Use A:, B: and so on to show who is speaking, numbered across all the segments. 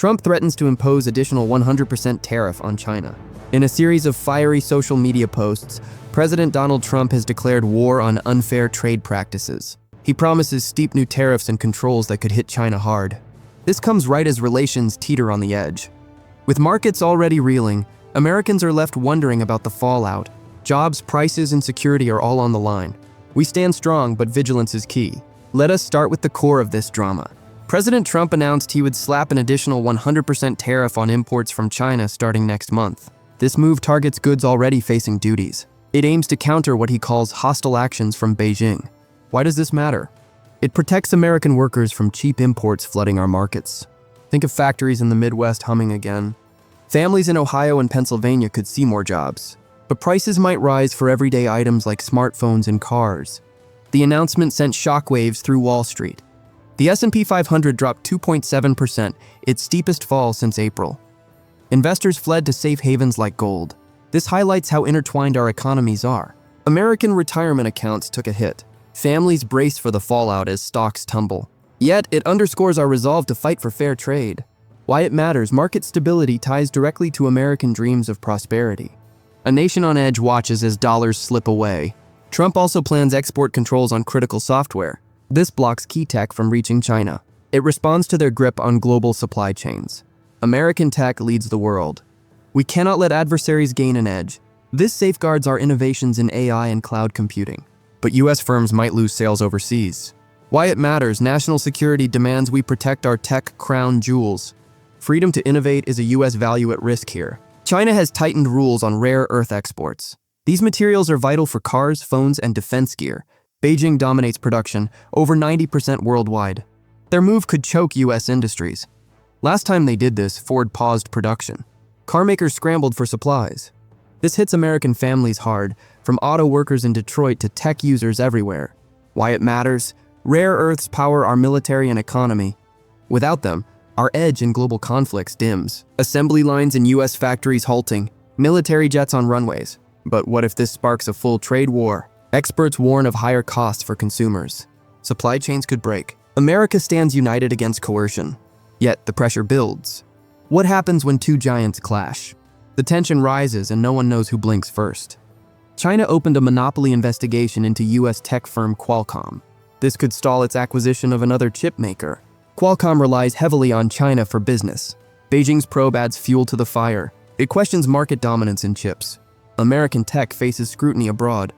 A: Trump threatens to impose additional 100% tariff on China. In a series of fiery social media posts, President Donald Trump has declared war on unfair trade practices. He promises steep new tariffs and controls that could hit China hard. This comes right as relations teeter on the edge. With markets already reeling, Americans are left wondering about the fallout. Jobs, prices, and security are all on the line. We stand strong, but vigilance is key. Let us start with the core of this drama. President Trump announced he would slap an additional 100% tariff on imports from China starting next month. This move targets goods already facing duties. It aims to counter what he calls hostile actions from Beijing. Why does this matter? It protects American workers from cheap imports flooding our markets. Think of factories in the Midwest humming again. Families in Ohio and Pennsylvania could see more jobs. But prices might rise for everyday items like smartphones and cars. The announcement sent shockwaves through Wall Street. The S&P 500 dropped 2.7%, its steepest fall since April. Investors fled to safe havens like gold. This highlights how intertwined our economies are. American retirement accounts took a hit. Families brace for the fallout as stocks tumble. Yet, it underscores our resolve to fight for fair trade. Why it matters: market stability ties directly to American dreams of prosperity. A nation on edge watches as dollars slip away. Trump also plans export controls on critical software. This blocks key tech from reaching China. It responds to their grip on global supply chains. American tech leads the world. We cannot let adversaries gain an edge. This safeguards our innovations in AI and cloud computing. But US firms might lose sales overseas. Why it matters: national security demands we protect our tech crown jewels. Freedom to innovate is a US value at risk here. China has tightened rules on rare earth exports. These materials are vital for cars, phones, and defense gear. Beijing dominates production, over 90% worldwide. Their move could choke US industries. Last time they did this, Ford paused production. Car makers scrambled for supplies. This hits American families hard, from auto workers in Detroit to tech users everywhere. Why it matters: rare earths power our military and economy. Without them, our edge in global conflicts dims. Assembly lines in US factories halting, military jets on runways. But what if this sparks a full trade war? Experts warn of higher costs for consumers. Supply chains could break. America stands united against coercion. Yet the pressure builds. What happens when two giants clash? The tension rises and no one knows who blinks first. China opened a monopoly investigation into US tech firm Qualcomm. This could stall its acquisition of another chip maker. Qualcomm relies heavily on China for business. Beijing's probe adds fuel to the fire. It questions market dominance in chips. American tech faces scrutiny abroad.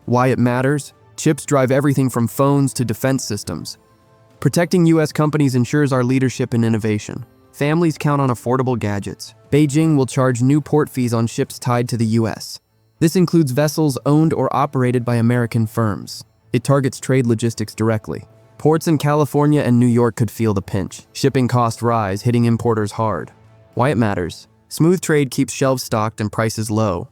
A: Why it matters: chips drive everything from phones to defense systems. Protecting US companies ensures our leadership in innovation. Families count on affordable gadgets. Beijing will charge new port fees on ships tied to the US. This includes vessels owned or operated by American firms. It targets trade logistics directly. Ports in California and New York could feel the pinch. Shipping costs rise, hitting importers hard. Why it matters: smooth trade keeps shelves stocked and prices low.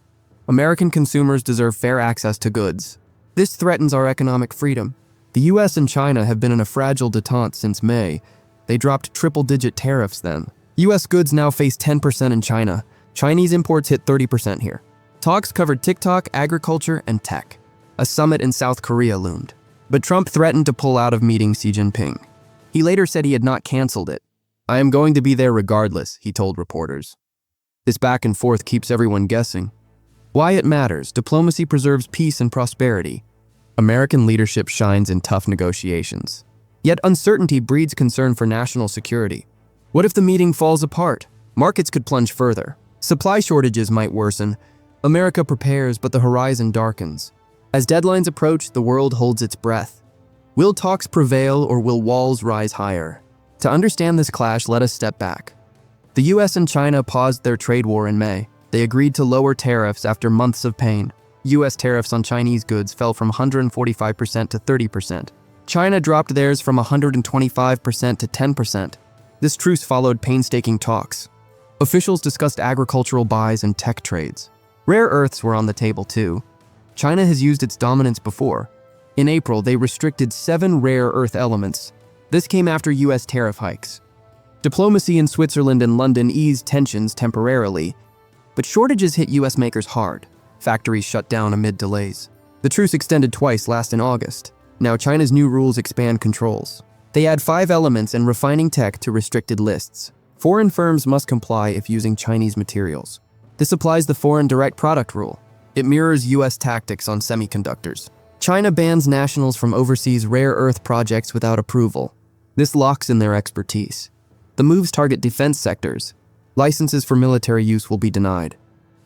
A: American consumers deserve fair access to goods. This threatens our economic freedom. The US and China have been in a fragile detente since May. They dropped triple-digit tariffs then. US goods now face 10% in China. Chinese imports hit 30% here. Talks covered TikTok, agriculture, and tech. A summit in South Korea loomed. But Trump threatened to pull out of meeting Xi Jinping. He later said he had not canceled it. "I am going to be there regardless," he told reporters. This back and forth keeps everyone guessing. Why it matters: diplomacy preserves peace and prosperity. American leadership shines in tough negotiations. Yet uncertainty breeds concern for national security. What if the meeting falls apart? Markets could plunge further. Supply shortages might worsen. America prepares, but the horizon darkens. As deadlines approach, the world holds its breath. Will talks prevail, or will walls rise higher? To understand this clash, let us step back. The US and China paused their trade war in May. They agreed to lower tariffs after months of pain. US tariffs on Chinese goods fell from 145% to 30%. China dropped theirs from 125% to 10%. This truce followed painstaking talks. Officials discussed agricultural buys and tech trades. Rare earths were on the table too. China has used its dominance before. In April, they restricted 7 rare earth elements. This came after US tariff hikes. Diplomacy in Switzerland and London eased tensions temporarily, but shortages hit US makers hard. Factories shut down amid delays. The truce extended twice, last in August. Now China's new rules expand controls. They add 5 elements and refining tech to restricted lists. Foreign firms must comply if using Chinese materials. This applies the foreign direct product rule. It mirrors US tactics on semiconductors. China bans nationals from overseas rare earth projects without approval. This locks in their expertise. The moves target defense sectors. Licenses for military use will be denied.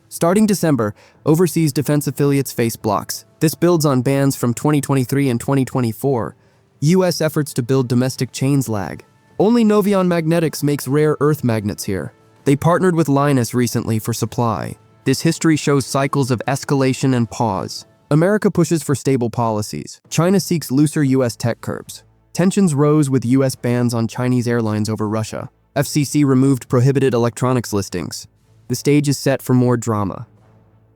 A: Starting December, overseas defense affiliates face blocks. This builds on bans from 2023 and 2024. US efforts to build domestic chains lag. Only Novion Magnetics makes rare earth magnets here. They partnered with Linus recently for supply. This history shows cycles of escalation and pause. America pushes for stable policies. China seeks looser US tech curbs. Tensions rose with US bans on Chinese airlines over Russia. FCC removed prohibited electronics listings. The stage is set for more drama.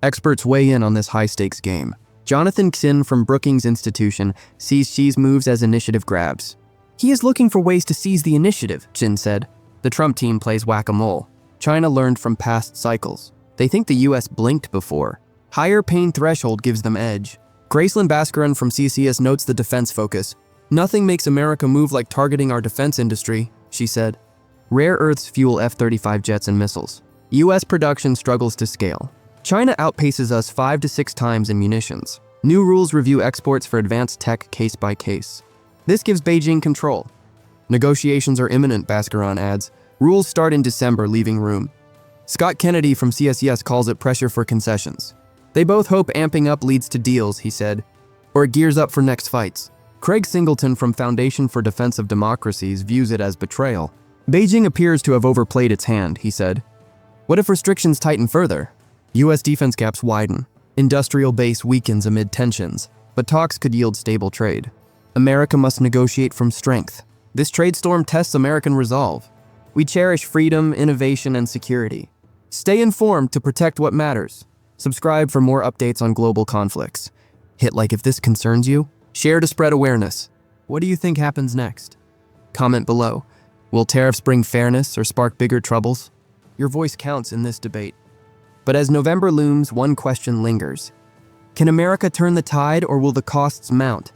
A: Experts weigh in on this high-stakes game. Jonathan Xin from Brookings Institution sees Xi's moves as initiative grabs. He is looking for ways to seize the initiative, Xin said. The Trump team plays whack-a-mole. China learned from past cycles. They think the US blinked before. Higher pain threshold gives them edge. Gracelyn Bhaskaran from CCS notes the defense focus. Nothing makes America move like targeting our defense industry, she said. Rare earths fuel F-35 jets and missiles. US production struggles to scale. China outpaces us 5 to 6 times in munitions. New rules review exports for advanced tech case by case. This gives Beijing control. Negotiations are imminent, Bhaskaran adds. Rules start in December, leaving room. Scott Kennedy from CSES calls it pressure for concessions. They both hope amping up leads to deals, he said, or it gears up for next fights. Craig Singleton from Foundation for Defense of Democracies views it as betrayal. Beijing appears to have overplayed its hand, he said. What if restrictions tighten further? US defense gaps widen. Industrial base weakens amid tensions, but talks could yield stable trade. America must negotiate from strength. This trade storm tests American resolve. We cherish freedom, innovation, and security. Stay informed to protect what matters. Subscribe for more updates on global conflicts. Hit like if this concerns you. Share to spread awareness. What do you think happens next? Comment below. Will tariffs bring fairness or spark bigger troubles? Your voice counts in this debate. But as November looms, one question lingers. Can America turn the tide, or will the costs mount?